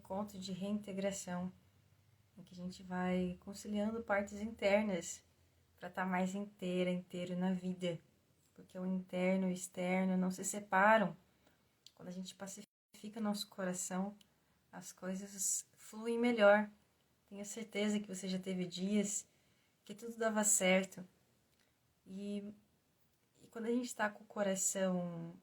encontro de reintegração, em que a gente vai conciliando partes internas para estar mais inteiro na vida, porque o interno e o externo não se separam. Quando a gente pacifica nosso coração, as coisas fluem melhor. Tenho certeza que você já teve dias que tudo dava certo. E quando a gente está com o coração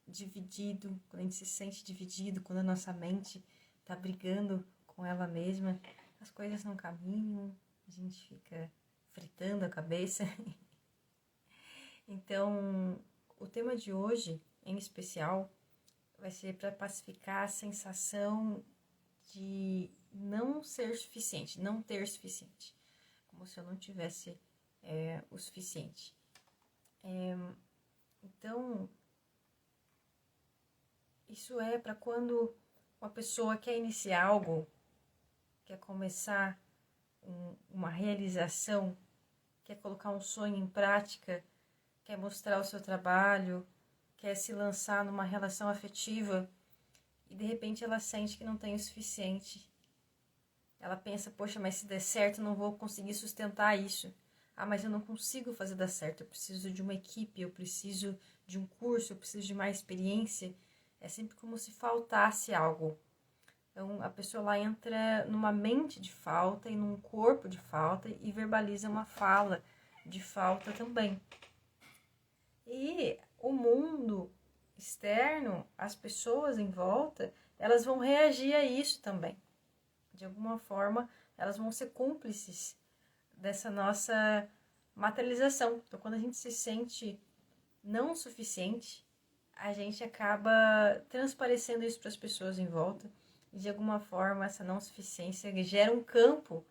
dividido, quando a gente se sente dividido, quando a nossa mente está brigando com ela mesma, as coisas não caminham, a gente fica fritando a cabeça. Então, o tema de hoje, em especial, vai ser para pacificar a sensação de não ser suficiente, não ter suficiente, como se eu não tivesse o suficiente. Então, isso é para quando uma pessoa quer iniciar algo, quer começar uma realização, quer colocar um sonho em prática, quer mostrar o seu trabalho, quer se lançar numa relação afetiva e de repente ela sente que não tem o suficiente. Ela pensa, poxa, mas se der certo eu não vou conseguir sustentar isso. Ah, mas eu não consigo fazer dar certo, eu preciso de uma equipe, eu preciso de um curso, eu preciso de mais experiência. É sempre como se faltasse algo. Então, a pessoa lá entra numa mente de falta e num corpo de falta e verbaliza uma fala de falta também. E o mundo externo, as pessoas em volta, elas vão reagir a isso também. De alguma forma, elas vão ser cúmplices dessa nossa materialização. Então, quando a gente se sente não suficiente, a gente acaba transparecendo isso para as pessoas em volta. E, de alguma forma, essa não suficiência gera um campo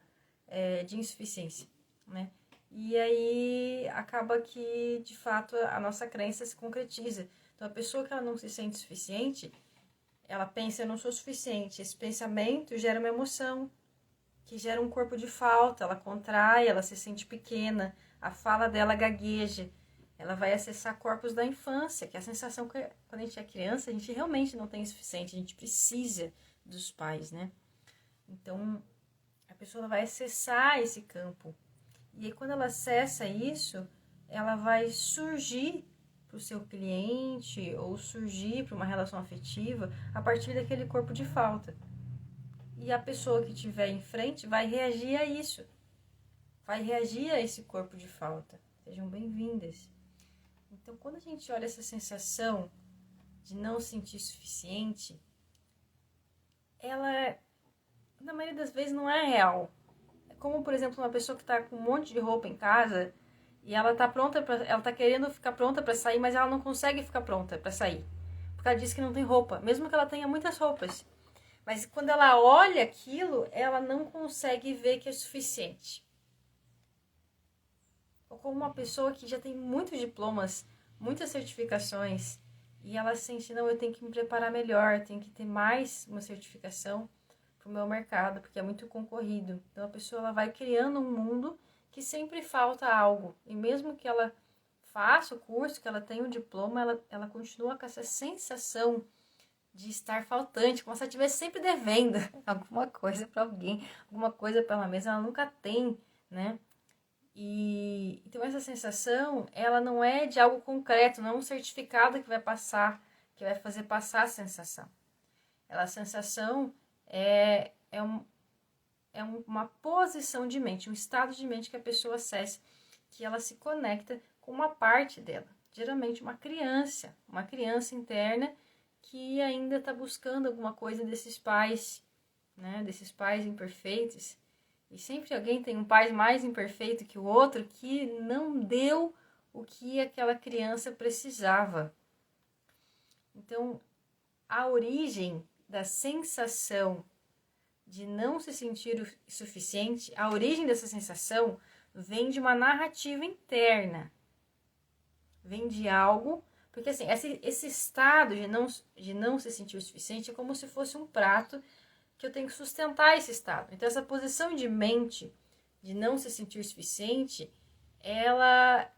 de insuficiência, né? E aí acaba que, de fato, a nossa crença se concretiza. Então, a pessoa que ela não se sente suficiente, ela pensa, eu não sou suficiente. Esse pensamento gera uma emoção, que gera um corpo de falta. Ela contrai, ela se sente pequena, a fala dela gagueja. Ela vai acessar corpos da infância, que é a sensação que, quando a gente é criança, a gente realmente não tem o suficiente, a gente precisa dos pais, né? Então, a pessoa vai acessar esse campo. E aí, quando ela acessa isso, ela vai surgir para o seu cliente ou surgir para uma relação afetiva a partir daquele corpo de falta. E a pessoa que estiver em frente vai reagir a isso. Vai reagir a esse corpo de falta. Sejam bem-vindas. Então, quando a gente olha essa sensação de não sentir suficiente, ela, na maioria das vezes, não é real. É como, por exemplo, uma pessoa que está com um monte de roupa em casa e ela está querendo ficar pronta para sair, mas ela não consegue ficar pronta para sair. Porque ela diz que não tem roupa, mesmo que ela tenha muitas roupas. Mas quando ela olha aquilo, ela não consegue ver que é suficiente. Ou como uma pessoa que já tem muitos diplomas, muitas certificações, e ela sente, não, eu tenho que me preparar melhor, eu tenho que ter mais uma certificação para o meu mercado, porque é muito concorrido. Então a pessoa ela vai criando um mundo que sempre falta algo. E mesmo que ela faça o curso, que ela tenha um diploma, ela continua com essa sensação de estar faltante, como se ela estivesse sempre devendo alguma coisa para alguém, alguma coisa pela mesa, ela nunca tem, né? E então essa sensação, ela não é de algo concreto, não é um certificado que vai passar, que vai fazer passar a sensação. A sensação é uma posição de mente, um estado de mente que a pessoa acessa, que ela se conecta com uma parte dela, geralmente uma criança interna que ainda está buscando alguma coisa desses pais, né, desses pais imperfeitos. E sempre alguém tem um pai mais imperfeito que o outro que não deu o que aquela criança precisava. Então, a origem da sensação de não se sentir o suficiente, a origem dessa sensação vem de uma narrativa interna. Vem de algo, porque assim, esse estado de não se sentir o suficiente é como se fosse um prato que eu tenho que sustentar esse estado. Então, essa posição de mente de não se sentir o suficiente, ela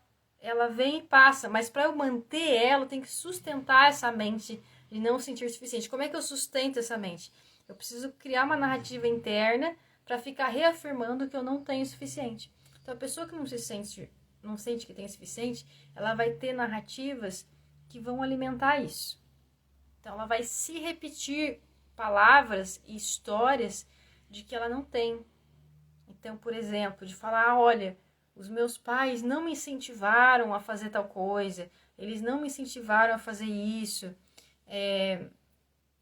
vem e passa, mas para eu manter ela, eu tenho que sustentar essa mente de não sentir suficiente. Como é que eu sustento essa mente? Eu preciso criar uma narrativa interna para ficar reafirmando que eu não tenho o suficiente. Então, a pessoa que não sente que tem o suficiente, ela vai ter narrativas que vão alimentar isso. Então, ela vai se repetir palavras e histórias de que ela não tem. Então, por exemplo, de falar, olha, os meus pais não me incentivaram a fazer tal coisa, eles não me incentivaram a fazer isso,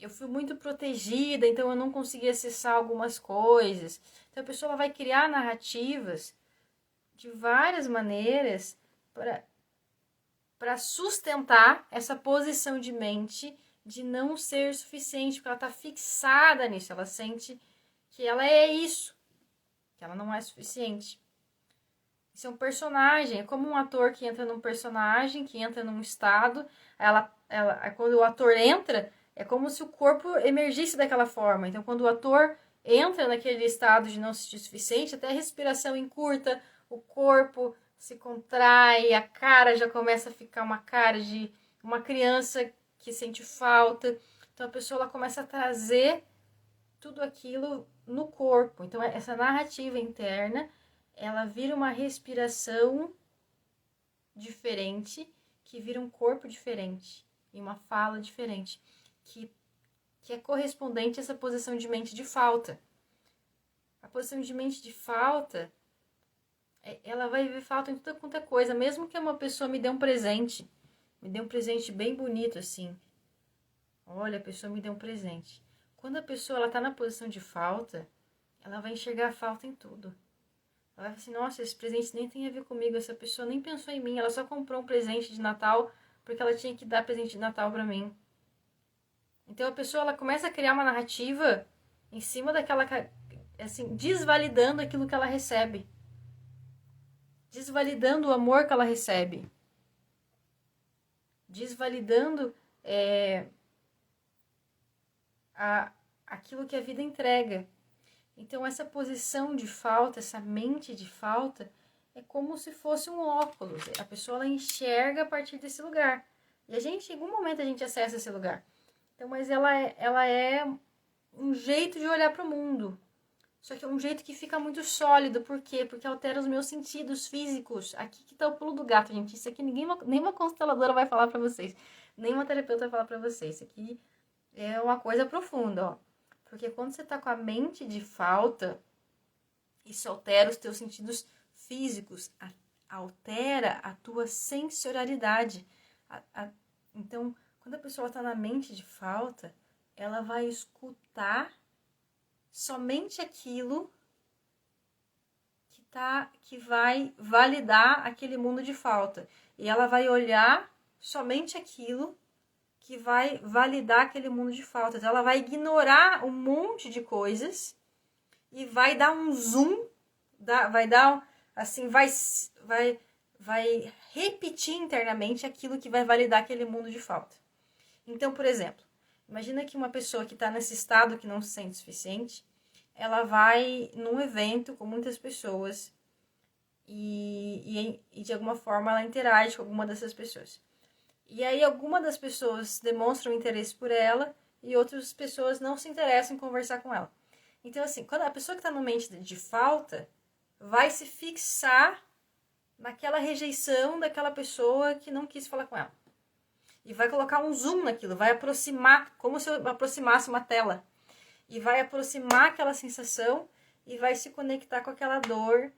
eu fui muito protegida, então eu não consegui acessar algumas coisas. Então, a pessoa ela vai criar narrativas de várias maneiras para sustentar essa posição de mente de não ser suficiente, porque ela está fixada nisso, ela sente que ela é isso, que ela não é suficiente. Isso é um personagem, é como um ator que entra num personagem, que entra num estado, quando o ator entra, é como se o corpo emergisse daquela forma. Então, quando o ator entra naquele estado de não se sentir suficiente, até a respiração encurta, o corpo se contrai, a cara já começa a ficar uma cara de uma criança que sente falta. Então, a pessoa ela começa a trazer tudo aquilo no corpo. Então, essa narrativa interna, ela vira uma respiração diferente, que vira um corpo diferente e uma fala diferente, que é correspondente a essa posição de mente de falta. A posição de mente de falta, ela vai ver falta em toda quanta coisa, mesmo que uma pessoa me dê um presente bem bonito assim. Olha, a pessoa me deu um presente. Quando a pessoa ela tá na posição de falta, ela vai enxergar a falta em tudo. Ela vai falar assim, nossa, esse presente nem tem a ver comigo, essa pessoa nem pensou em mim, ela só comprou um presente de Natal porque ela tinha que dar presente de Natal pra mim. Então a pessoa ela começa a criar uma narrativa em cima daquela, assim, desvalidando aquilo que ela recebe. Desvalidando o amor que ela recebe. Desvalidando aquilo que a vida entrega. Então essa posição de falta, essa mente de falta, é como se fosse um óculos. A pessoa ela enxerga a partir desse lugar. E em algum momento a gente acessa esse lugar. Então, mas ela é um jeito de olhar para o mundo. Só que é um jeito que fica muito sólido. Por quê? Porque altera os meus sentidos físicos. Aqui que tá o pulo do gato, gente. Isso aqui nenhuma consteladora vai falar para vocês. Nenhuma terapeuta vai falar para vocês. Isso aqui é uma coisa profunda, ó. Porque quando você tá com a mente de falta, isso altera os teus sentidos físicos. Altera a tua sensorialidade. Então, quando a pessoa está na mente de falta, ela vai escutar somente aquilo que vai validar aquele mundo de falta. E ela vai olhar somente aquilo que vai validar aquele mundo de falta. Então, ela vai ignorar um monte de coisas e vai dar um zoom, vai repetir internamente aquilo que vai validar aquele mundo de falta. Então, por exemplo, imagina que uma pessoa que está nesse estado que não se sente suficiente, ela vai num evento com muitas pessoas e de alguma forma ela interage com alguma dessas pessoas. E aí alguma das pessoas demonstram interesse por ela e outras pessoas não se interessam em conversar com ela. Então, assim, quando a pessoa que está no mente de falta vai se fixar naquela rejeição daquela pessoa que não quis falar com ela. E vai colocar um zoom naquilo, vai aproximar, como se eu aproximasse uma tela. E vai aproximar aquela sensação e vai se conectar com aquela dor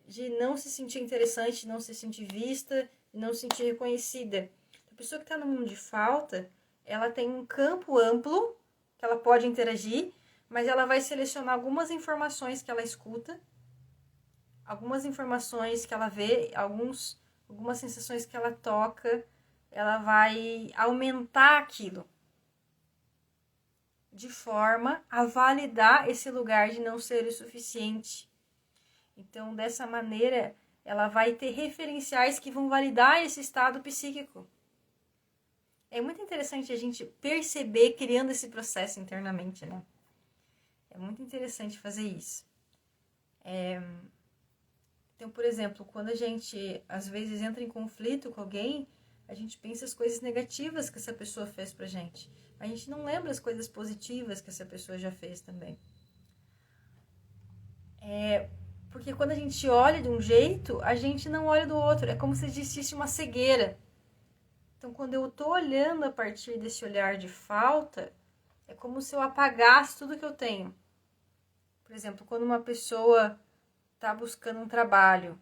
de não se sentir interessante, não se sentir vista, não se sentir reconhecida. A pessoa que está no mundo de falta, ela tem um campo amplo que ela pode interagir, mas ela vai selecionar algumas informações que ela escuta, algumas informações que ela vê, algumas sensações que ela toca, ela vai aumentar aquilo de forma a validar esse lugar de não ser o suficiente. Então, dessa maneira, ela vai ter referenciais que vão validar esse estado psíquico. É muito interessante a gente perceber criando esse processo internamente, né? É muito interessante fazer isso. Então, por exemplo, quando a gente, às vezes, entra em conflito com alguém, a gente pensa as coisas negativas que essa pessoa fez pra gente. A gente não lembra as coisas positivas que essa pessoa já fez também. Porque quando a gente olha de um jeito, a gente não olha do outro. É como se existisse uma cegueira. Então, quando eu tô olhando a partir desse olhar de falta, é como se eu apagasse tudo que eu tenho. Por exemplo, quando uma pessoa está buscando um trabalho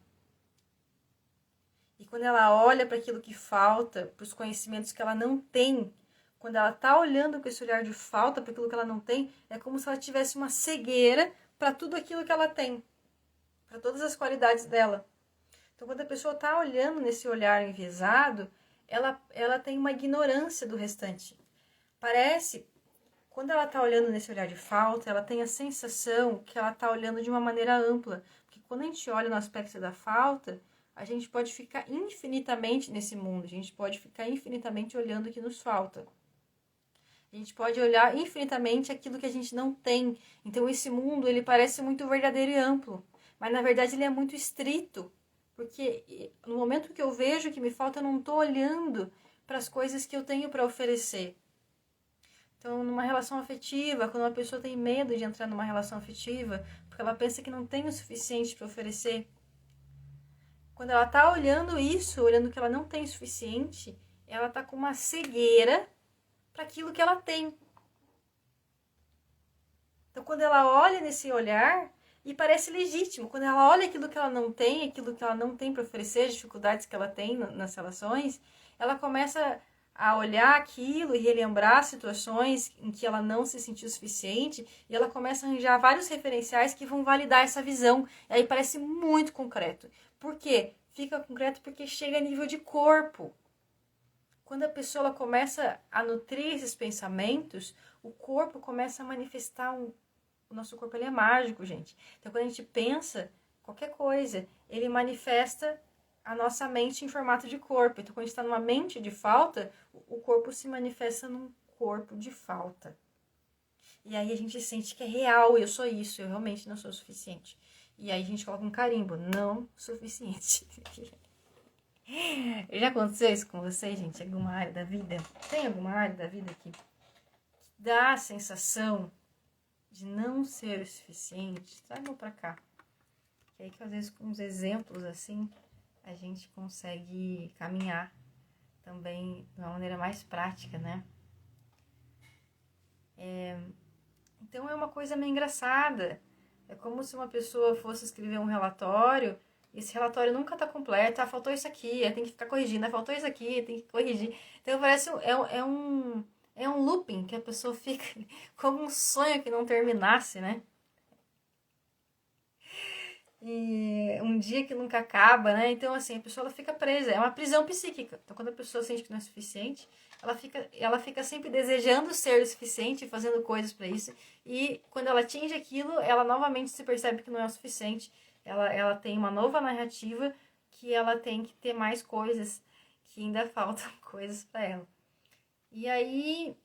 e quando ela olha para aquilo que falta, para os conhecimentos que ela não tem, quando ela está olhando com esse olhar de falta para aquilo que ela não tem, é como se ela tivesse uma cegueira para tudo aquilo que ela tem, para todas as qualidades dela. Então, quando a pessoa está olhando nesse olhar enviesado, ela tem uma ignorância do restante. Parece, quando ela está olhando nesse olhar de falta, ela tem a sensação que ela está olhando de uma maneira ampla. Porque quando a gente olha no aspecto da falta, a gente pode ficar infinitamente nesse mundo. A gente pode ficar infinitamente olhando o que nos falta. A gente pode olhar infinitamente aquilo que a gente não tem. Então, esse mundo, ele parece muito verdadeiro e amplo. Mas, na verdade, ele é muito estrito. Porque no momento que eu vejo que me falta, eu não estou olhando para as coisas que eu tenho para oferecer. Então, numa relação afetiva, quando uma pessoa tem medo de entrar numa relação afetiva, porque ela pensa que não tem o suficiente para oferecer, quando ela está olhando isso, olhando que ela não tem o suficiente, ela está com uma cegueira para aquilo que ela tem. Então, quando ela olha nesse olhar, e parece legítimo, quando ela olha aquilo que ela não tem para oferecer, as dificuldades que ela tem nas relações, ela começa a olhar aquilo e relembrar situações em que ela não se sentiu suficiente, e ela começa a arranjar vários referenciais que vão validar essa visão. E aí parece muito concreto. Por quê? Fica concreto porque chega a nível de corpo. Quando a pessoa ela começa a nutrir esses pensamentos, o corpo começa a manifestar o nosso corpo ele é mágico, gente. Então, quando a gente pensa qualquer coisa, ele manifesta a nossa mente em formato de corpo. Então, quando a gente está numa mente de falta, o corpo se manifesta num corpo de falta. E aí a gente sente que é real, eu sou isso, eu realmente não sou o suficiente. E aí a gente coloca um carimbo, não suficiente. Já aconteceu isso com vocês, gente? Alguma área da vida? Tem alguma área da vida que dá a sensação de não ser o suficiente? Tragam pra cá. Que aí que às vezes com uns exemplos assim, a gente consegue caminhar também de uma maneira mais prática, né? Então é uma coisa meio engraçada. É como se uma pessoa fosse escrever um relatório, e esse relatório nunca tá completo, faltou isso aqui, tem que ficar corrigindo, faltou isso aqui, tem que corrigir. Então parece é um looping que a pessoa fica como um sonho que não terminasse, né? E um dia que nunca acaba, né? Então, assim, a pessoa ela fica presa, é uma prisão psíquica. Então, quando a pessoa sente que não é suficiente, ela fica sempre desejando ser o suficiente, fazendo coisas para isso. E quando ela atinge aquilo, ela novamente se percebe que não é o suficiente. Ela tem uma nova narrativa que ela tem que ter mais coisas, que ainda faltam coisas para ela. E aí,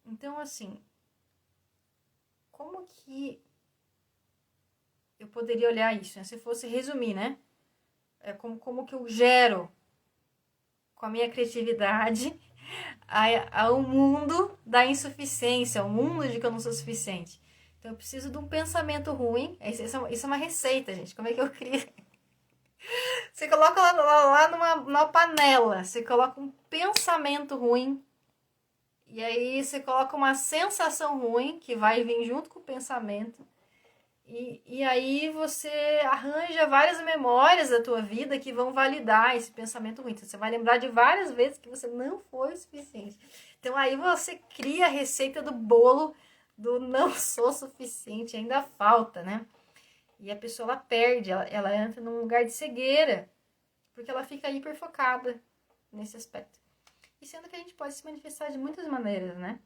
então, assim, como que eu poderia olhar isso, né? Se fosse resumir, né? Como que eu gero com a minha criatividade ao mundo da insuficiência, ao mundo de que eu não sou suficiente. Então eu preciso de um pensamento ruim. Isso é uma receita, gente. Como é que eu crio? Você coloca lá numa panela, você coloca um pensamento ruim, e aí você coloca uma sensação ruim que vai vir junto com o pensamento. E aí você arranja várias memórias da tua vida que vão validar esse pensamento ruim. Então, você vai lembrar de várias vezes que você não foi o suficiente. Então aí você cria a receita do bolo do não sou suficiente, ainda falta, né? E a pessoa ela perde, ela entra num lugar de cegueira, porque ela fica hiperfocada nesse aspecto. E sendo que a gente pode se manifestar de muitas maneiras, né?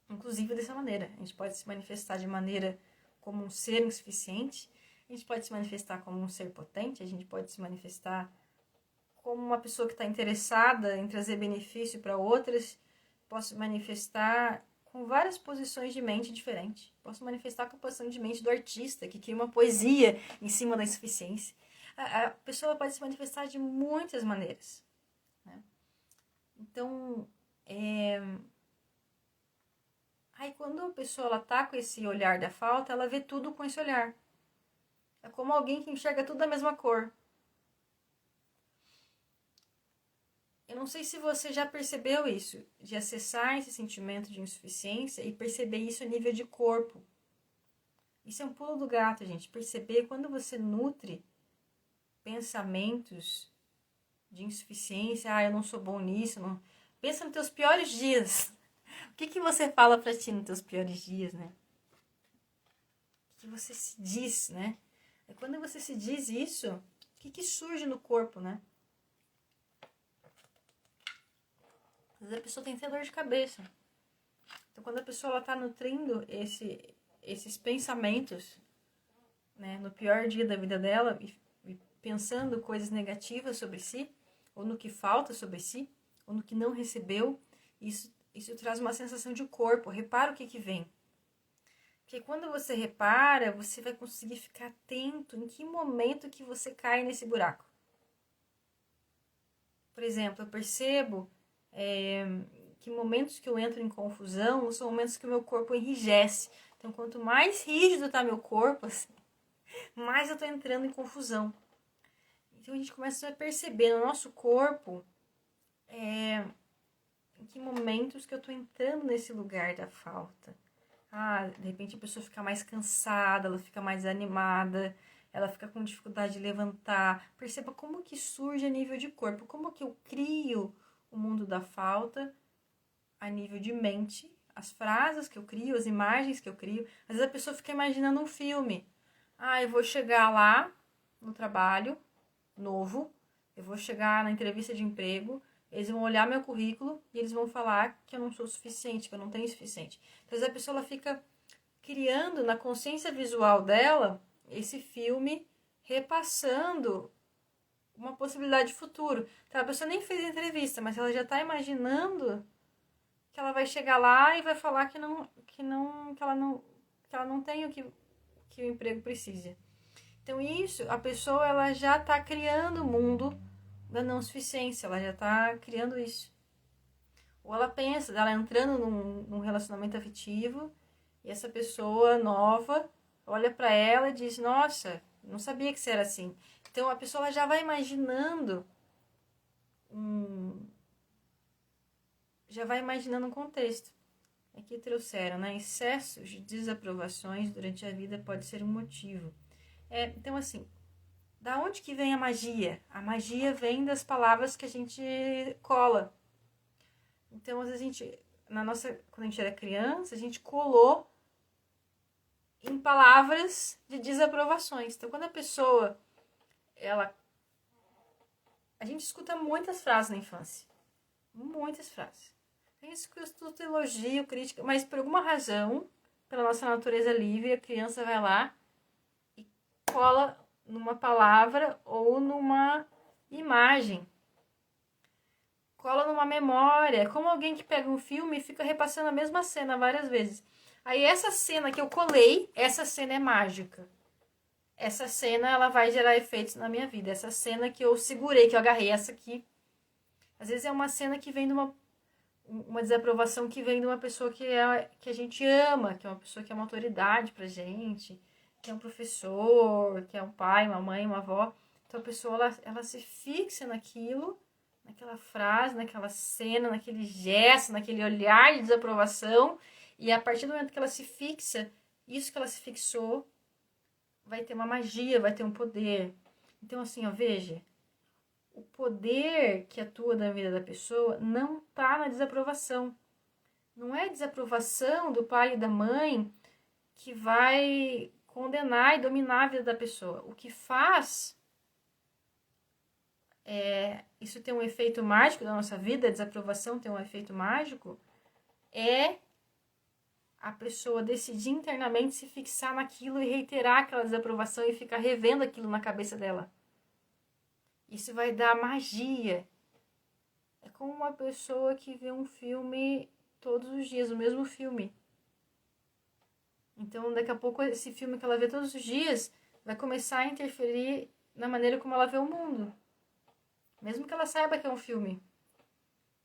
Inclusive dessa maneira. A gente pode se manifestar de maneira como um ser insuficiente, a gente pode se manifestar como um ser potente, a gente pode se manifestar como uma pessoa que está interessada em trazer benefício para outras, posso manifestar com várias posições de mente diferentes. Posso manifestar com a posição de mente do artista, que cria uma poesia em cima da insuficiência. A pessoa pode se manifestar de muitas maneiras, né? Então, aí quando a pessoa ela tá com esse olhar da falta, ela vê tudo com esse olhar. É como alguém que enxerga tudo da mesma cor. Eu não sei se você já percebeu isso, de acessar esse sentimento de insuficiência e perceber isso a nível de corpo. Isso é um pulo do gato, gente. Perceber quando você nutre pensamentos de insuficiência, eu não sou bom nisso, não. Pensa nos teus piores dias. O que você fala pra ti nos teus piores dias, né? O que você se diz, né? É quando você se diz isso, o que surge no corpo, né? Às vezes a pessoa tem até dor de cabeça. Então, quando a pessoa está nutrindo esses pensamentos, né, no pior dia da vida dela, e pensando coisas negativas sobre si, ou no que falta sobre si, ou no que não recebeu, isso traz uma sensação de corpo. Repara o que vem. Porque quando você repara, você vai conseguir ficar atento em que momento que você cai nesse buraco. Por exemplo, eu percebo que momentos que eu entro em confusão são momentos que o meu corpo enrijece. Então, quanto mais rígido está meu corpo, assim, mais eu estou entrando em confusão. Então, a gente começa a perceber no nosso corpo em que momentos que eu estou entrando nesse lugar da falta. De repente a pessoa fica mais cansada, ela fica mais animada, ela fica com dificuldade de levantar. Perceba como que surge a nível de corpo, como que eu crio o mundo da falta a nível de mente, as frases que eu crio, as imagens que eu crio. Às vezes a pessoa fica imaginando um filme. Eu vou chegar lá no trabalho novo, eu vou chegar na entrevista de emprego, eles vão olhar meu currículo e eles vão falar que eu não sou suficiente, que eu não tenho o suficiente. Então, às vezes a pessoa ela fica criando na consciência visual dela esse filme, repassando uma possibilidade de futuro. Então, a pessoa nem fez a entrevista, mas ela já está imaginando que ela vai chegar lá e vai falar que ela não tem o que o emprego precisa. Então isso, a pessoa ela já está criando o mundo da não suficiência, ela já está criando isso. Ou ela pensa, ela entrando num relacionamento afetivo e essa pessoa nova olha para ela e diz, nossa, não sabia que você era assim. Então a pessoa já vai imaginando um contexto. Aqui trouxeram, né? Excessos de desaprovações durante a vida pode ser um motivo. Então, assim, da onde que vem a magia? A magia vem das palavras que a gente cola. Então, às vezes quando a gente era criança, a gente colou em palavras de desaprovações. Então, quando a pessoa, a gente escuta muitas frases na infância. Muitas frases. A gente escuta elogio, crítica, mas por alguma razão, pela nossa natureza livre, a criança vai lá e cola numa palavra ou numa imagem. Cola numa memória. Como alguém que pega um filme e fica repassando a mesma cena várias vezes. Aí essa cena que eu colei, essa cena é mágica. Essa cena ela vai gerar efeitos na minha vida. Essa cena que eu segurei, que eu agarrei, essa aqui. Às vezes é uma cena que vem de uma desaprovação que vem de uma pessoa que a gente ama, que é uma pessoa que é uma autoridade pra gente, que é um professor, que é um pai, uma mãe, uma avó. Então a pessoa ela se fixa naquilo, naquela frase, naquela cena, naquele gesto, naquele olhar de desaprovação, e a partir do momento que ela se fixa, isso que ela se fixou vai ter uma magia, vai ter um poder. Então assim, veja, o poder que atua na vida da pessoa não está na desaprovação. Não é a desaprovação do pai e da mãe que vai condenar e dominar a vida da pessoa. O que faz isso ter um efeito mágico na nossa vida, a desaprovação ter um efeito mágico, é a pessoa decidir internamente se fixar naquilo e reiterar aquela desaprovação e ficar revendo aquilo na cabeça dela. Isso vai dar magia. É como uma pessoa que vê um filme todos os dias, o mesmo filme. Então, daqui a pouco, esse filme que ela vê todos os dias vai começar a interferir na maneira como ela vê o mundo. Mesmo que ela saiba que é um filme.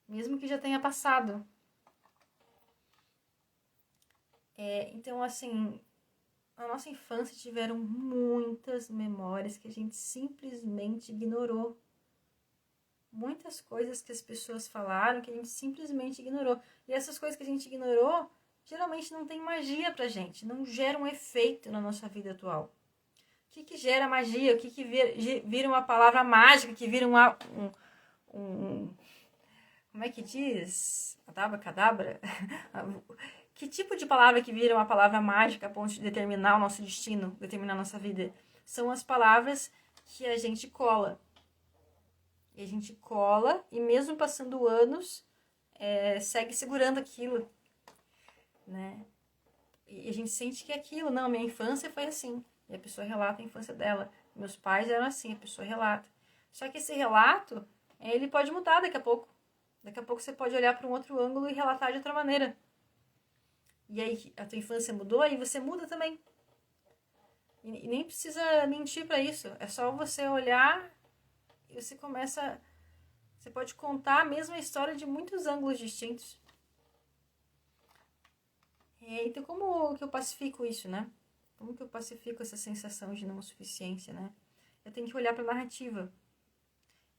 Mesmo que já tenha passado. Então, assim, na nossa infância tiveram muitas memórias que a gente simplesmente ignorou. Muitas coisas que as pessoas falaram que a gente simplesmente ignorou. E essas coisas que a gente ignorou, geralmente não tem magia pra gente, não geram um efeito na nossa vida atual. O que gera magia? O que vira uma palavra mágica, que vira como é que diz? Cadabra? Que tipo de palavra que vira uma palavra mágica a ponto de determinar o nosso destino, determinar a nossa vida? São as palavras que a gente cola. E a gente cola e mesmo passando anos, segue segurando aquilo, né? E a gente sente que é aquilo. Não, minha infância foi assim. E a pessoa relata a infância dela. Meus pais eram assim, a pessoa relata. Só que esse relato, ele pode mudar daqui a pouco. Daqui a pouco você pode olhar para um outro ângulo e relatar de outra maneira. E aí a tua infância mudou, aí você muda também. E nem precisa mentir para isso. É só você olhar e você começa... Você pode contar a mesma história de muitos ângulos distintos. Então, como que eu pacifico isso, né? Como que eu pacifico essa sensação de não suficiência, né? Eu tenho que olhar para a narrativa.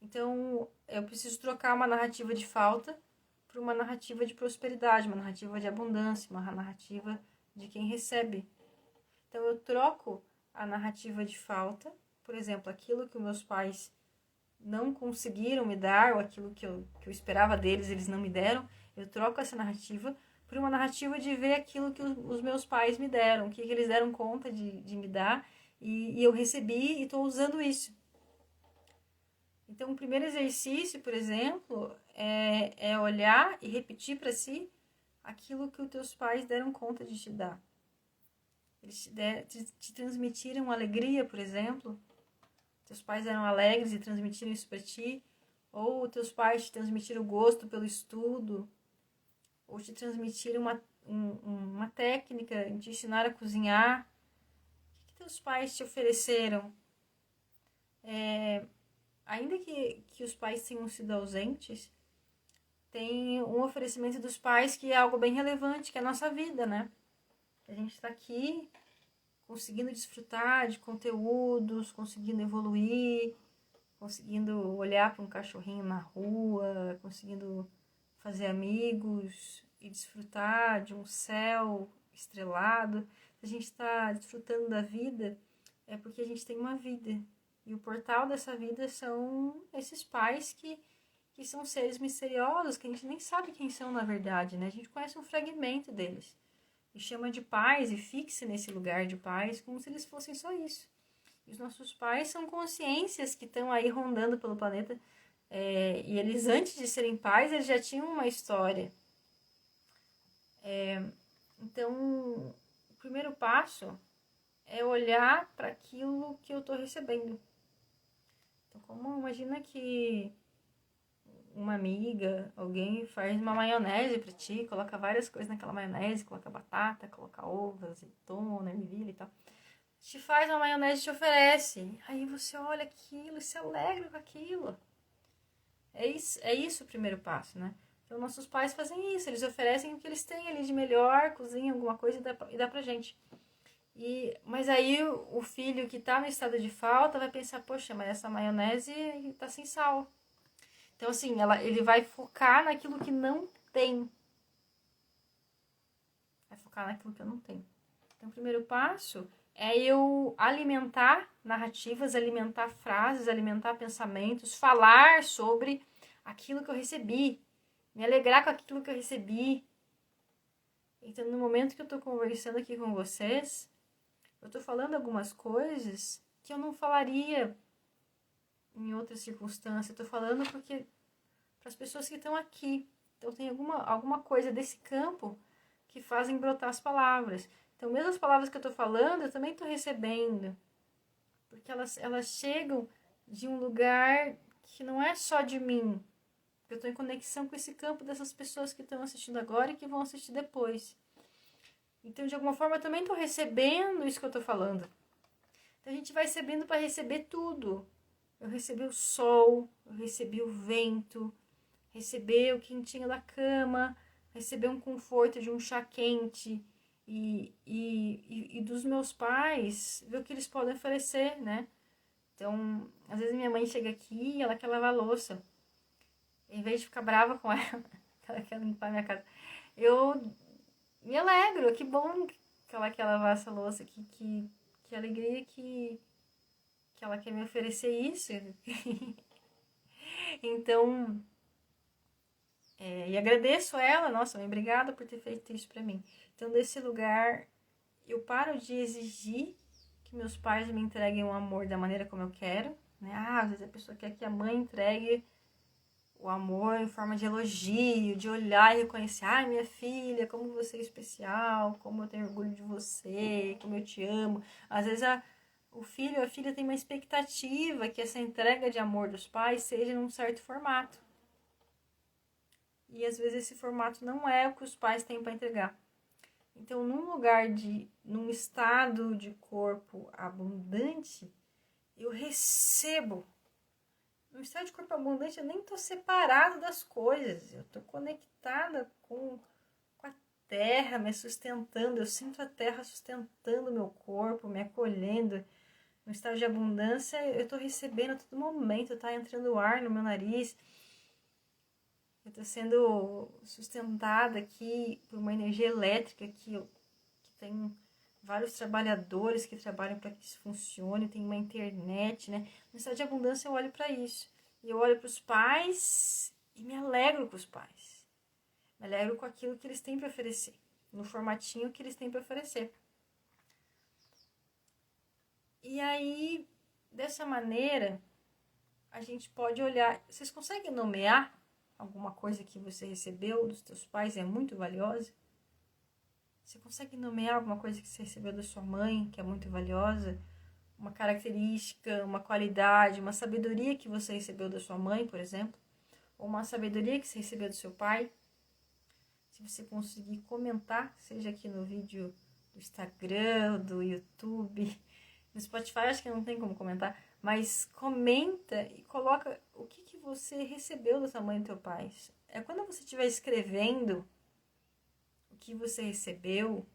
Então, eu preciso trocar uma narrativa de falta por uma narrativa de prosperidade, uma narrativa de abundância, uma narrativa de quem recebe. Então, eu troco a narrativa de falta, por exemplo, aquilo que os meus pais não conseguiram me dar, ou aquilo que eu esperava deles, eles não me deram. Eu troco essa narrativa por uma narrativa de ver aquilo que os meus pais me deram, o que eles deram conta de me dar, e eu recebi e estou usando isso. Então, o primeiro exercício, por exemplo, é olhar e repetir para si aquilo que os teus pais deram conta de te dar. Eles te transmitiram alegria, por exemplo. Teus pais eram alegres e transmitiram isso para ti. Ou teus pais te transmitiram o gosto pelo estudo. Ou te transmitiram uma técnica, te ensinaram a cozinhar. O que teus pais te ofereceram? Ainda que os pais tenham sido ausentes, tem um oferecimento dos pais que é algo bem relevante, que é a nossa vida, né? A gente está aqui conseguindo desfrutar de conteúdos, conseguindo evoluir, conseguindo olhar para um cachorrinho na rua, conseguindo fazer amigos e desfrutar de um céu estrelado. Se a gente está desfrutando da vida, é porque a gente tem uma vida. E o portal dessa vida são esses pais que são seres misteriosos, que a gente nem sabe quem são na verdade, né? A gente conhece um fragmento deles. E chama de pais e fixa nesse lugar de pais como se eles fossem só isso. E os nossos pais são consciências que estão aí rondando pelo planeta. E eles, antes de serem pais, eles já tinham uma história. Então, o primeiro passo é olhar para aquilo que eu estou recebendo. Então, como imagina que uma amiga, alguém faz uma maionese pra ti, coloca várias coisas naquela maionese, coloca batata, coloca ovo, azeitona, ervilha e tal. Te faz uma maionese e te oferece. Aí você olha aquilo e se alegra com aquilo. É isso o primeiro passo, né? Então, nossos pais fazem isso, eles oferecem o que eles têm ali de melhor, cozinham alguma coisa e dá pra gente. Mas aí o filho que tá no estado de falta vai pensar, poxa, mas essa maionese tá sem sal. Então, assim, ele vai focar naquilo que não tem. Vai focar naquilo que eu não tenho. Então, o primeiro passo é eu alimentar narrativas, alimentar frases, alimentar pensamentos, falar sobre aquilo que eu recebi, me alegrar com aquilo que eu recebi. Então, no momento que eu estou conversando aqui com vocês, eu estou falando algumas coisas que eu não falaria em outras circunstâncias. Eu estou falando porque para as pessoas que estão aqui. Então, tem alguma coisa desse campo que fazem brotar as palavras. Então, mesmo as palavras que eu estou falando, eu também estou recebendo. Porque elas chegam de um lugar que não é só de mim. Eu estou em conexão com esse campo dessas pessoas que estão assistindo agora e que vão assistir depois. Então, de alguma forma, eu também estou recebendo isso que eu estou falando. Então a gente vai se abrindo para receber tudo. Eu recebi o sol, eu recebi o vento, receber o quentinho da cama, receber um conforto de um chá quente e dos meus pais, ver o que eles podem oferecer, né? Então, às vezes minha mãe chega aqui e ela quer lavar a louça. Em vez de ficar brava com ela, ela quer limpar minha casa, eu me alegro. Que bom que ela quer lavar essa louça, que alegria que ela quer me oferecer isso. Então, e agradeço a ela, nossa, mãe, obrigada por ter feito isso pra mim. Então, desse lugar, eu paro de exigir que meus pais me entreguem o amor da maneira como eu quero, né? Às vezes a pessoa quer que a mãe entregue o amor em forma de elogio, de olhar e reconhecer, ai, minha filha, como você é especial, como eu tenho orgulho de você, como eu te amo. Às vezes o filho ou a filha tem uma expectativa que essa entrega de amor dos pais seja num certo formato. E às vezes esse formato não é o que os pais têm para entregar. Então, num estado de corpo abundante, eu recebo. No estado de corpo abundante, eu nem estou separado das coisas. Eu estou conectada com a terra me sustentando. Eu sinto a terra sustentando o meu corpo, me acolhendo. No estado de abundância, eu estou recebendo a todo momento. Está entrando ar no meu nariz. Eu estou sendo sustentada aqui por uma energia elétrica que tem vários trabalhadores que trabalham para que isso funcione, tem uma internet, né? No estado de abundância eu olho para isso. E eu olho para os pais e me alegro com os pais. Me alegro com aquilo que eles têm para oferecer, no formatinho que eles têm para oferecer. E aí, dessa maneira, a gente pode olhar. Vocês conseguem nomear alguma coisa que você recebeu dos teus pais e é muito valiosa? Você consegue nomear alguma coisa que você recebeu da sua mãe, que é muito valiosa? Uma característica, uma qualidade, uma sabedoria que você recebeu da sua mãe, por exemplo? Ou uma sabedoria que você recebeu do seu pai? Se você conseguir comentar, seja aqui no vídeo do Instagram, do YouTube, no Spotify acho que não tem como comentar, mas comenta e coloca o que você recebeu da sua mãe e do seu pai. É quando você estiver escrevendo o que você recebeu,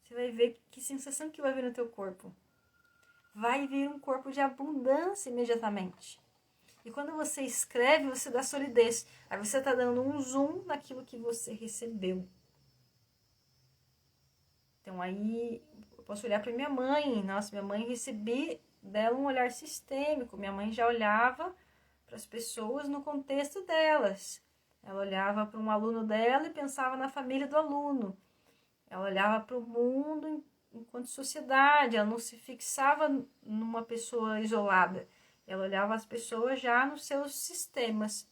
você vai ver que sensação que vai vir no teu corpo. Vai vir um corpo de abundância imediatamente. E quando você escreve, você dá solidez. Aí você está dando um zoom naquilo que você recebeu. Então aí eu posso olhar para minha mãe. Nossa, minha mãe, recebi dela um olhar sistêmico. Minha mãe já olhava para as pessoas no contexto delas. Ela olhava para um aluno dela e pensava na família do aluno. Ela olhava para o mundo enquanto sociedade. Ela não se fixava numa pessoa isolada. Ela olhava as pessoas já nos seus sistemas.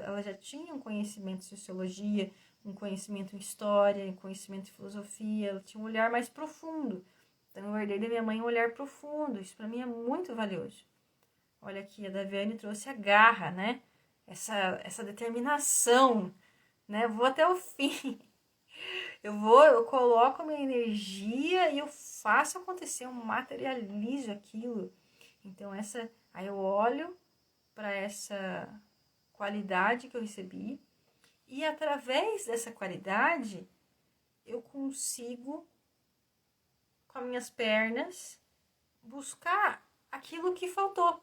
Ela já tinha um conhecimento de sociologia, um conhecimento em história, um conhecimento em filosofia. Ela tinha um olhar mais profundo. Então eu herdei da minha mãe um olhar profundo. Isso para mim é muito valioso. Olha aqui, a Daviane trouxe a garra, né? Essa determinação, né? Eu vou até o fim. Eu coloco a minha energia e eu faço acontecer, eu materializo aquilo. Então aí eu olho para essa qualidade que eu recebi e através dessa qualidade eu consigo com as minhas pernas buscar aquilo que faltou.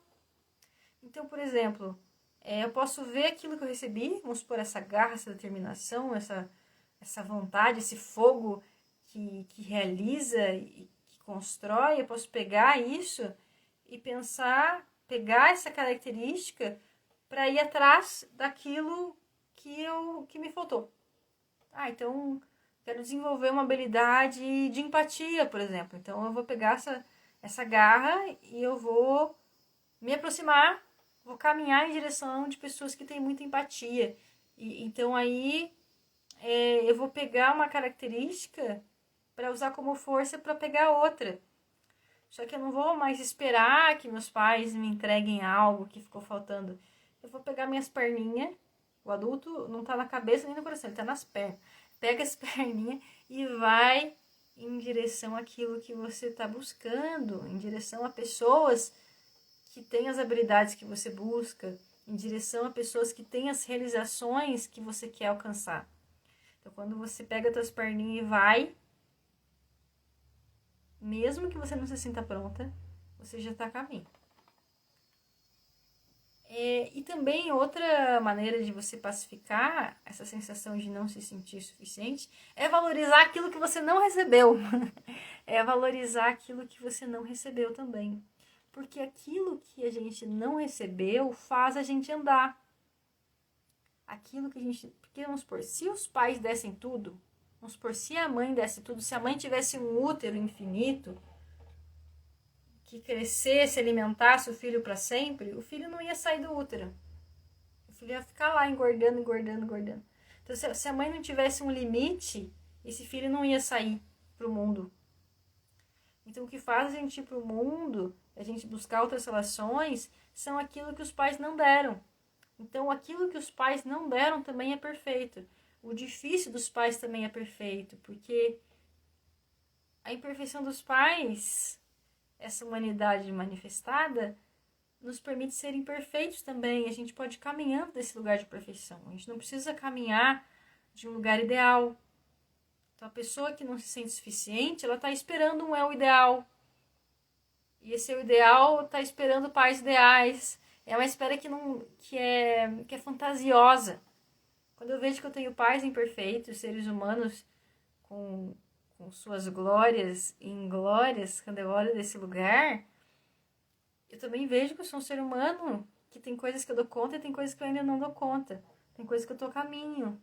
Então, por exemplo, eu posso ver aquilo que eu recebi, vamos supor, essa garra, essa determinação, essa vontade, esse fogo que realiza e que constrói. Eu posso pegar isso e pegar essa característica para ir atrás daquilo que me faltou. Então quero desenvolver uma habilidade de empatia, por exemplo. Então eu vou pegar essa garra e eu vou me aproximar, vou caminhar em direção de pessoas que têm muita empatia. Então aí eu vou pegar uma característica para usar como força para pegar outra. Só que eu não vou mais esperar que meus pais me entreguem algo que ficou faltando. Eu vou pegar minhas perninhas. O adulto não tá na cabeça nem no coração, ele tá nas pernas. Pega as perninhas e vai em direção àquilo que você está buscando, em direção a pessoas que têm as habilidades que você busca, em direção a pessoas que têm as realizações que você quer alcançar. Então, quando você pega as tuas perninhas e vai, mesmo que você não se sinta pronta, você já está a caminho. E também outra maneira de você pacificar essa sensação de não se sentir suficiente é valorizar aquilo que você não recebeu. É valorizar aquilo que você não recebeu também. Porque aquilo que a gente não recebeu faz a gente andar. Aquilo que a gente... Porque vamos supor, se os pais dessem tudo, vamos supor, se a mãe desse tudo, se a mãe tivesse um útero infinito, que crescesse, alimentasse o filho para sempre, o filho não ia sair do útero. O filho ia ficar lá engordando, engordando, engordando. Então, se a mãe não tivesse um limite, esse filho não ia sair para o mundo. Então, o que faz a gente ir para o mundo, a gente buscar outras relações, são aquilo que os pais não deram. Então, aquilo que os pais não deram também é perfeito. O difícil dos pais também é perfeito, porque a imperfeição dos pais, essa humanidade manifestada, nos permite ser imperfeitos também. A gente pode ir caminhando desse lugar de perfeição. A gente não precisa caminhar de um lugar ideal. Então, a pessoa que não se sente suficiente, ela está esperando um eu ideal. E esse eu ideal está esperando pais ideais. É uma espera que é fantasiosa. Quando eu vejo que eu tenho pais imperfeitos, seres humanos com suas glórias e inglórias, quando eu olho desse lugar, eu também vejo que eu sou um ser humano, que tem coisas que eu dou conta e tem coisas que eu ainda não dou conta. Tem coisas que eu tô a caminho.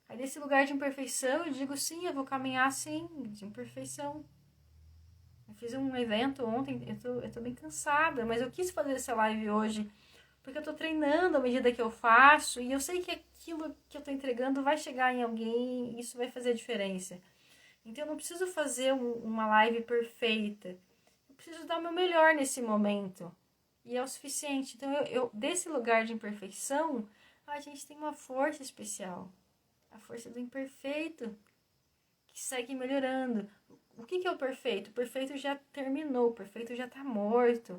Aí desse lugar de imperfeição, eu digo sim, eu vou caminhar sim, de imperfeição. Eu fiz um evento ontem, eu tô bem cansada, mas eu quis fazer essa live hoje, porque eu tô treinando à medida que eu faço, e eu sei que aquilo que eu tô entregando vai chegar em alguém, e isso vai fazer a diferença. Então eu não preciso fazer uma live perfeita. Eu preciso dar o meu melhor nesse momento. E é o suficiente. Então eu desse lugar de imperfeição, a gente tem uma força especial. A força do imperfeito, que segue melhorando. O que é o perfeito? O perfeito já terminou, o perfeito já está morto.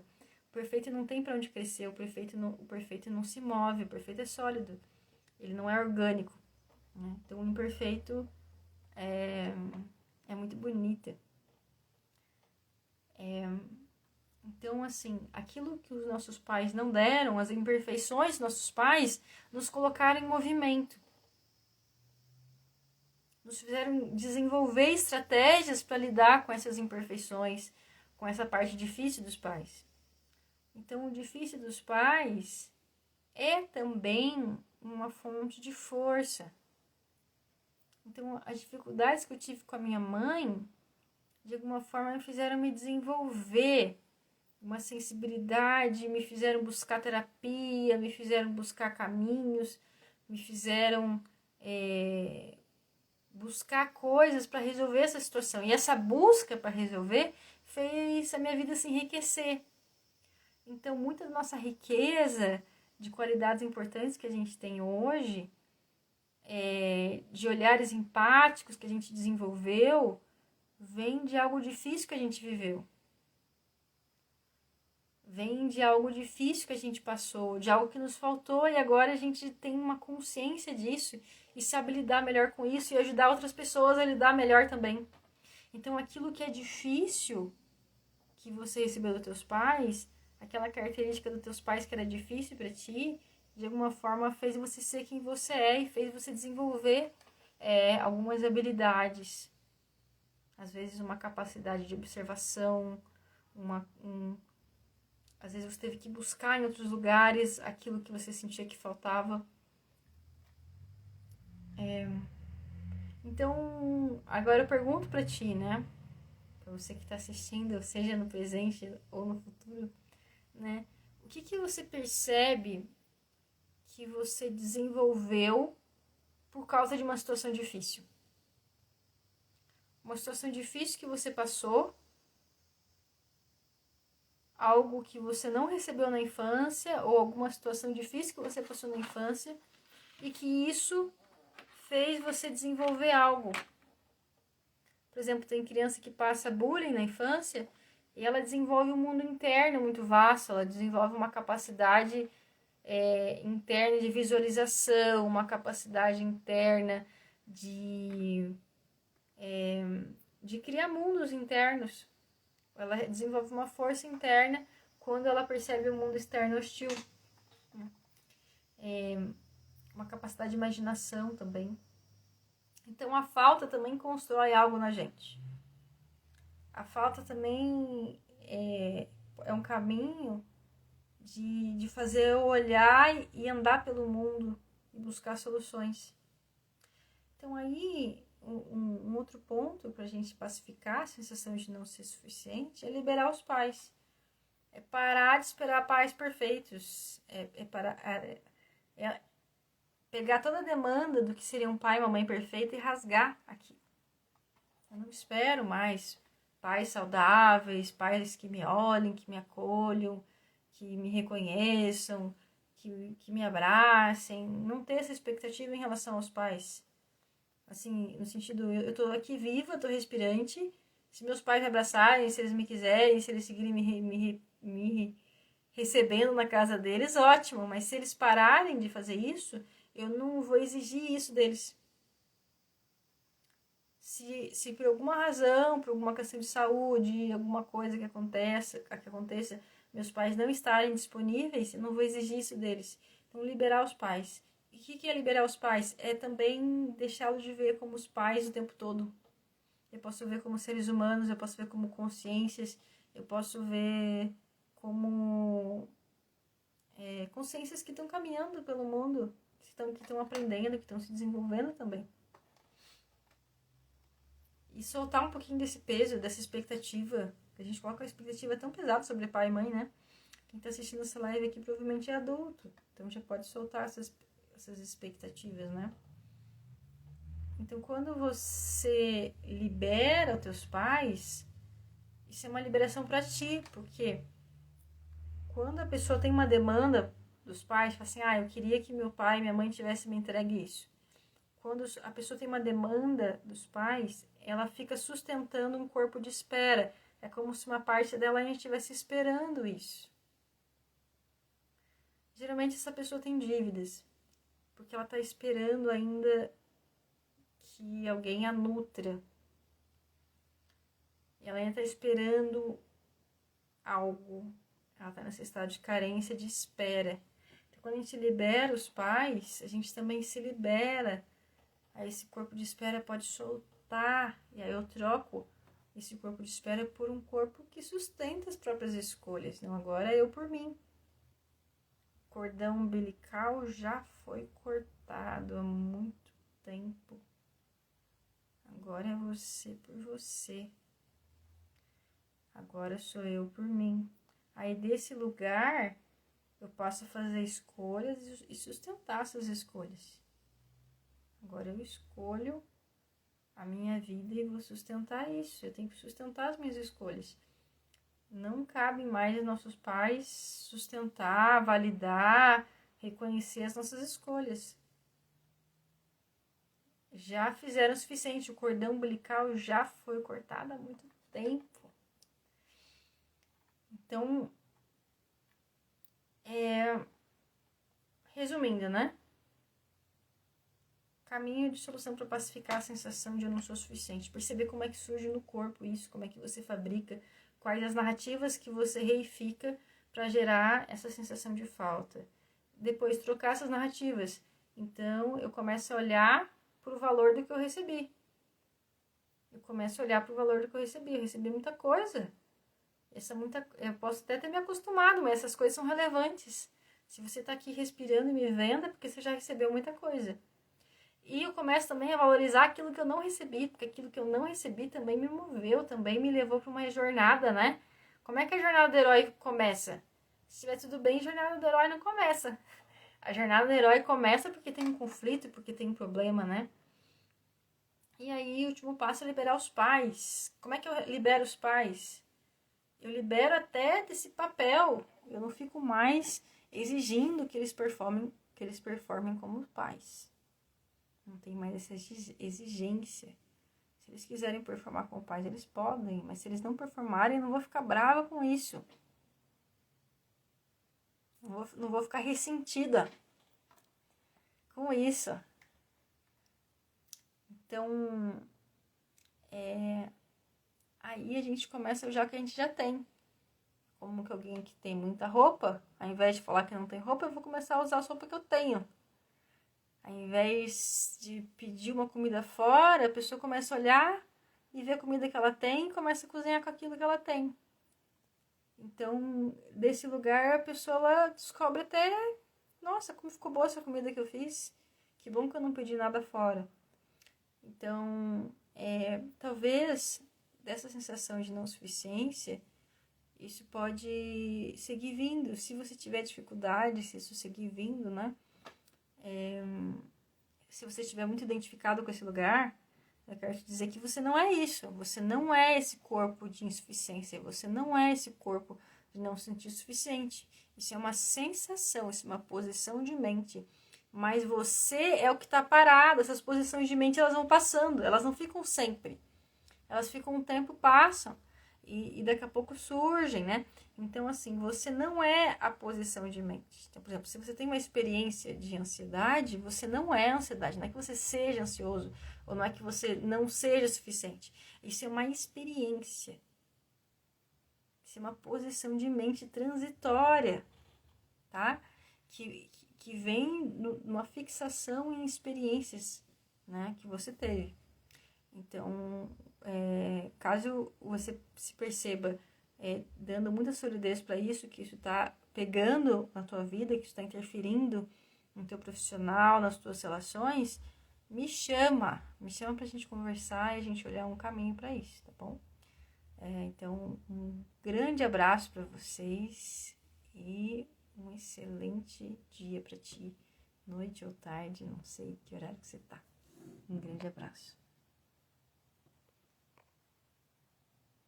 O perfeito não tem para onde crescer, o perfeito não se move, o perfeito é sólido. Ele não é orgânico. Né? Então o imperfeito é muito bonita. Então, assim, aquilo que os nossos pais não deram, as imperfeições dos nossos pais, nos colocaram em movimento. Nos fizeram desenvolver estratégias para lidar com essas imperfeições, com essa parte difícil dos pais. Então, o difícil dos pais é também uma fonte de força. Então, as dificuldades que eu tive com a minha mãe, de alguma forma, me fizeram me desenvolver uma sensibilidade, me fizeram buscar terapia, me fizeram buscar caminhos, me fizeram buscar coisas para resolver essa situação. E essa busca para resolver fez a minha vida se enriquecer. Então, muita da nossa riqueza de qualidades importantes que a gente tem hoje, de olhares empáticos que a gente desenvolveu, vem de algo difícil que a gente viveu. Vem de algo difícil que a gente passou, de algo que nos faltou e agora a gente tem uma consciência disso e sabe lidar melhor com isso e ajudar outras pessoas a lidar melhor também. Então, aquilo que é difícil que você recebeu dos teus pais, aquela característica dos teus pais que era difícil para ti, de alguma forma fez você ser quem você é e fez você desenvolver algumas habilidades. Às vezes uma capacidade de observação, às vezes você teve que buscar em outros lugares aquilo que você sentia que faltava. Então, agora eu pergunto pra ti, né? Pra você que tá assistindo, seja no presente ou no futuro, né? O que você percebe que você desenvolveu por causa de uma situação difícil? Uma situação difícil que você passou, algo que você não recebeu na infância, ou alguma situação difícil que você passou na infância, e que isso fez você desenvolver algo. Por exemplo, tem criança que passa bullying na infância e ela desenvolve um mundo interno muito vasto, ela desenvolve uma capacidade interna de visualização, uma capacidade interna de criar mundos internos. Ela desenvolve uma força interna quando ela percebe o mundo externo hostil. Uma capacidade de imaginação também. Então a falta também constrói algo na gente. A falta também é um caminho de fazer eu olhar e andar pelo mundo e buscar soluções. Então aí, um outro ponto para a gente pacificar a sensação de não ser suficiente é liberar os pais. É parar de esperar pais perfeitos. Pegar toda a demanda do que seria um pai e uma mãe perfeita e rasgar aqui. Eu não espero mais pais saudáveis, pais que me olhem, que me acolham, que me reconheçam, que me abracem. Não ter essa expectativa em relação aos pais. Assim, no sentido, eu tô aqui viva, tô respirante. Se meus pais me abraçarem, se eles me quiserem, se eles seguirem me recebendo na casa deles, ótimo. Mas se eles pararem de fazer isso, eu não vou exigir isso deles. Se por alguma razão, por alguma questão de saúde, alguma coisa que aconteça, meus pais não estarem disponíveis, eu não vou exigir isso deles. Então, liberar os pais. E o que é liberar os pais? É também deixá-los de ver como os pais o tempo todo. Eu posso ver como seres humanos, eu posso ver como consciências, eu posso ver como consciências que estão caminhando pelo mundo, que estão aprendendo, que estão se desenvolvendo também. E soltar um pouquinho desse peso, dessa expectativa, que a gente coloca uma expectativa tão pesada sobre pai e mãe, né? Quem está assistindo essa live aqui provavelmente é adulto, então já pode soltar essas expectativas, né? Então, quando você libera os teus pais, isso é uma liberação para ti, porque quando a pessoa tem uma demanda dos pais, fala assim, eu queria que meu pai e minha mãe tivessem me entregue isso. Quando a pessoa tem uma demanda dos pais, ela fica sustentando um corpo de espera. É como se uma parte dela ainda estivesse esperando isso. Geralmente essa pessoa tem dívidas, porque ela está esperando ainda que alguém a nutra. Ela ainda está esperando algo. Ela está nesse estado de carência, de espera. Então, quando a gente libera os pais, a gente também se libera. Aí esse corpo de espera pode soltar. E aí eu troco esse corpo de espera por um corpo que sustenta as próprias escolhas. Não, agora é eu por mim. O cordão umbilical já foi cortado há muito tempo. Agora é você por você. Agora sou eu por mim. Aí desse lugar eu posso fazer escolhas e sustentar essas escolhas. Agora eu escolho a minha vida e vou sustentar isso. Eu tenho que sustentar as minhas escolhas. Não cabe mais aos nossos pais sustentar, validar, reconhecer as nossas escolhas. Já fizeram o suficiente. O cordão umbilical já foi cortado há muito tempo. Então, resumindo, né? Caminho de solução para pacificar a sensação de eu não sou suficiente. Perceber como é que surge no corpo isso, como é que você fabrica, quais as narrativas que você reifica para gerar essa sensação de falta. Depois, trocar essas narrativas. Então, eu começo a olhar para o valor do que eu recebi. Eu recebi muita coisa. Eu posso até ter me acostumado, mas essas coisas são relevantes. Se você está aqui respirando e me vendo, é porque você já recebeu muita coisa. E eu começo também a valorizar aquilo que eu não recebi, porque aquilo que eu não recebi também me moveu, também me levou para uma jornada, né? Como é que a jornada do herói começa? Se estiver tudo bem, a jornada do herói não começa. A jornada do herói começa porque tem um conflito, porque tem um problema, né? E aí, o último passo é liberar os pais. Como é que eu libero os pais? Eu libero até desse papel. Eu não fico mais exigindo que eles performem como pais. Não tem mais essa exigência. Se eles quiserem performar como pais, eles podem, mas se eles não performarem, eu não vou ficar brava com isso. Não vou ficar ressentida com isso. Então, aí a gente começa a usar o que a gente já tem. Como que alguém que tem muita roupa, ao invés de falar que não tem roupa, eu vou começar a usar a roupa que eu tenho. Ao invés de pedir uma comida fora, a pessoa começa a olhar e ver a comida que ela tem e começa a cozinhar com aquilo que ela tem. Então, desse lugar, a pessoa ela descobre até, nossa, como ficou boa essa comida que eu fiz. Que bom que eu não pedi nada fora. Então, talvez dessa sensação de não suficiência, isso pode seguir vindo. Se você tiver dificuldade, se isso seguir vindo, né? Se você estiver muito identificado com esse lugar, eu quero te dizer que você não é isso. Você não é esse corpo de insuficiência. Você não é esse corpo de não se sentir suficiente. Isso é uma sensação, isso é uma posição de mente. Mas você é o que está parado. Essas posições de mente, elas vão passando. Elas não ficam sempre. Elas ficam um tempo, passam. E daqui a pouco surgem, né? Então, assim, você não é a posição de mente. Então, por exemplo, se você tem uma experiência de ansiedade, você não é ansiedade. Não é que você seja ansioso, ou não é que você não seja suficiente. Isso é uma experiência. Isso é uma posição de mente transitória, tá? Que vem numa fixação em experiências, né? Que você teve. Então, caso você se perceba dando muita solidez para isso, que isso está pegando na tua vida, que isso está interferindo no teu profissional, nas tuas relações, me chama para a gente conversar e a gente olhar um caminho para isso, tá bom? Então, um grande abraço para vocês e um excelente dia para ti, noite ou tarde, não sei que horário que você tá. Um grande abraço.